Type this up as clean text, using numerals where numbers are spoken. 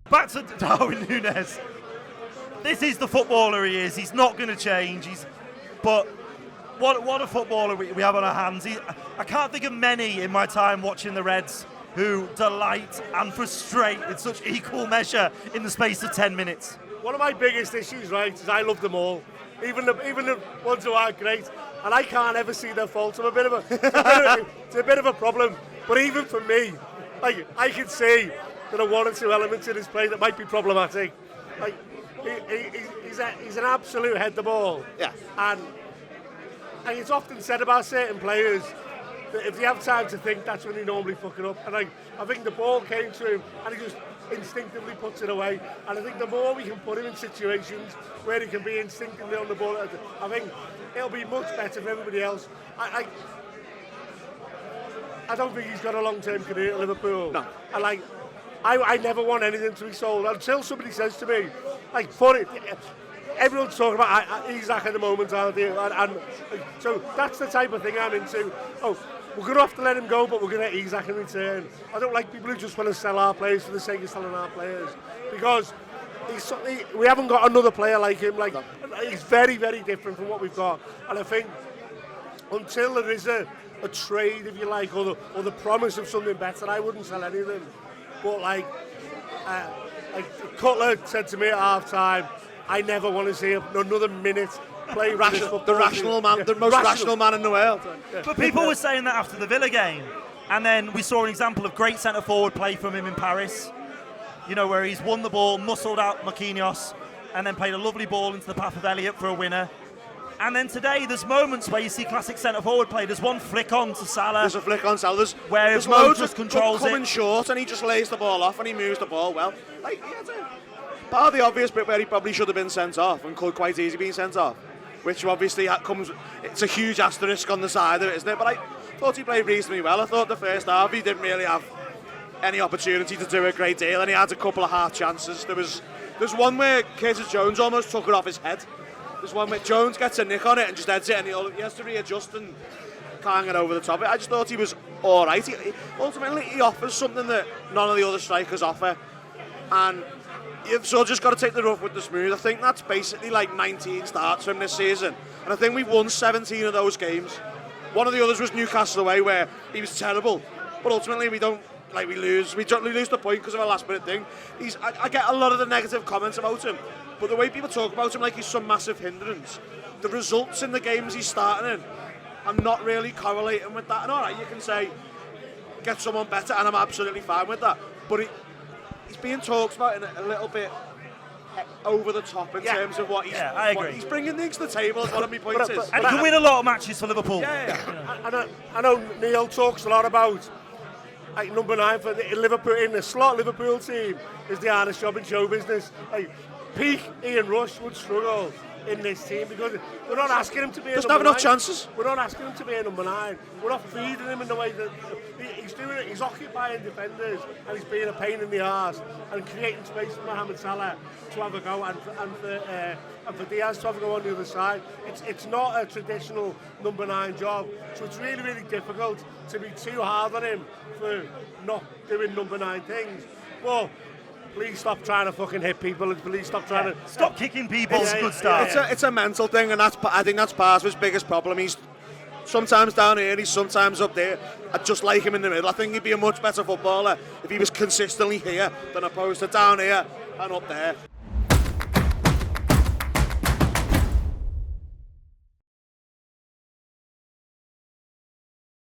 back to Darwin Núñez. This is the footballer he is. He's not going to change. But what a footballer we have on our hands. I can't think of many in my time watching the Reds who delight and frustrate in such equal measure in the space of 10 minutes. One of my biggest issues, right, is I love them all. Even the ones who aren't great. And I can't ever see their faults. It's a bit of a problem. But even for me, like, I can see there are one or two elements in his play that might be problematic. Like, he's an absolute head the ball. Yeah. And it's often said about certain players that if they have time to think, that's when they normally fuck it up. And I think the ball came to him and he just instinctively puts it away. And I think the more we can put him in situations where he can be instinctively on the ball, I think it'll be much better for everybody else. I don't think he's got a long-term career at Liverpool. No. I never want anything to be sold until somebody says to me, like, for it. Everyone's talking about Isaac at the moment, aren't they? And so that's the type of thing I'm into. Oh, we're going to have to let him go, but we're going to get Isaac in return. I don't like people who just want to sell our players for the sake of selling our players, because we haven't got another player like him. Like, he's very, very different from what we've got. And I think until there is a trade, if you like, or the promise of something better, I wouldn't sell any of them. But like Cutler said to me at half-time, I never want to see another minute play the rational man, the most rational man in the world. But people were saying that after the Villa game, and then we saw an example of great centre-forward play from him in Paris, you know, where he's won the ball, muscled out Marquinhos, and then played a lovely ball into the path of Elliott for a winner. And then today, there's moments where you see classic centre-forward play. There's one flick on to Salah. There's a flick on Salah. There's Mo just controls coming it. short, and he just lays the ball off, and he moves the ball well. Like, part of the obvious bit where he probably should have been sent off, and could quite easily be sent off, which obviously comes. It's a huge asterisk on the side of it, isn't it? But I thought he played reasonably well. I thought the first half he didn't really have any opportunity to do a great deal, and he had a couple of half chances. There's one where Curtis Jones almost took it off his head. There's one where Jones gets a nick on it and just heads it, and he has to readjust and can't get over the top of it. I just thought he was all right. Ultimately, he offers something that none of the other strikers offer, and you've sort of just got to take the rough with the smooth. I think that's basically like 19 starts from this season, and I think we've won 17 of those games. One of the others was Newcastle away, where he was terrible, but ultimately we lose the point because of a last minute thing. I get a lot of the negative comments about him, but the way people talk about him like he's some massive hindrance, the results in the games he's starting in, I'm not really correlating with that. And all right, you can say get someone better, and I'm absolutely fine with that, but he's being talked about in a little bit over the top in terms of what he's. Yeah, I agree. He's bringing things to the table. Is one of my points is. And he can win a lot of matches for Liverpool. Yeah. I know Neil talks a lot about like number 9 for the Liverpool in the slot Liverpool team is the hardest job in show business. Like, peak Ian Rush would struggle in this team because we're not asking him to be a doesn't number have enough 9. chances. We're not asking him to be a number 9. We're not feeding him in the way that he's doing it. He's occupying defenders and he's being a pain in the arse and creating space for Mohamed Salah to have a go and for Diaz to have a go on the other side. It's not a traditional number 9 job, so it's really, really difficult to be too hard on him for not doing number 9 things. Well, please stop trying to fucking hit people and please stop trying to... Stop kicking people. It's a good start. It's a mental thing, and I think that's part of his biggest problem. He's sometimes down here, he's sometimes up there. I just like him in the middle. I think he'd be a much better footballer if he was consistently here than opposed to down here and up there.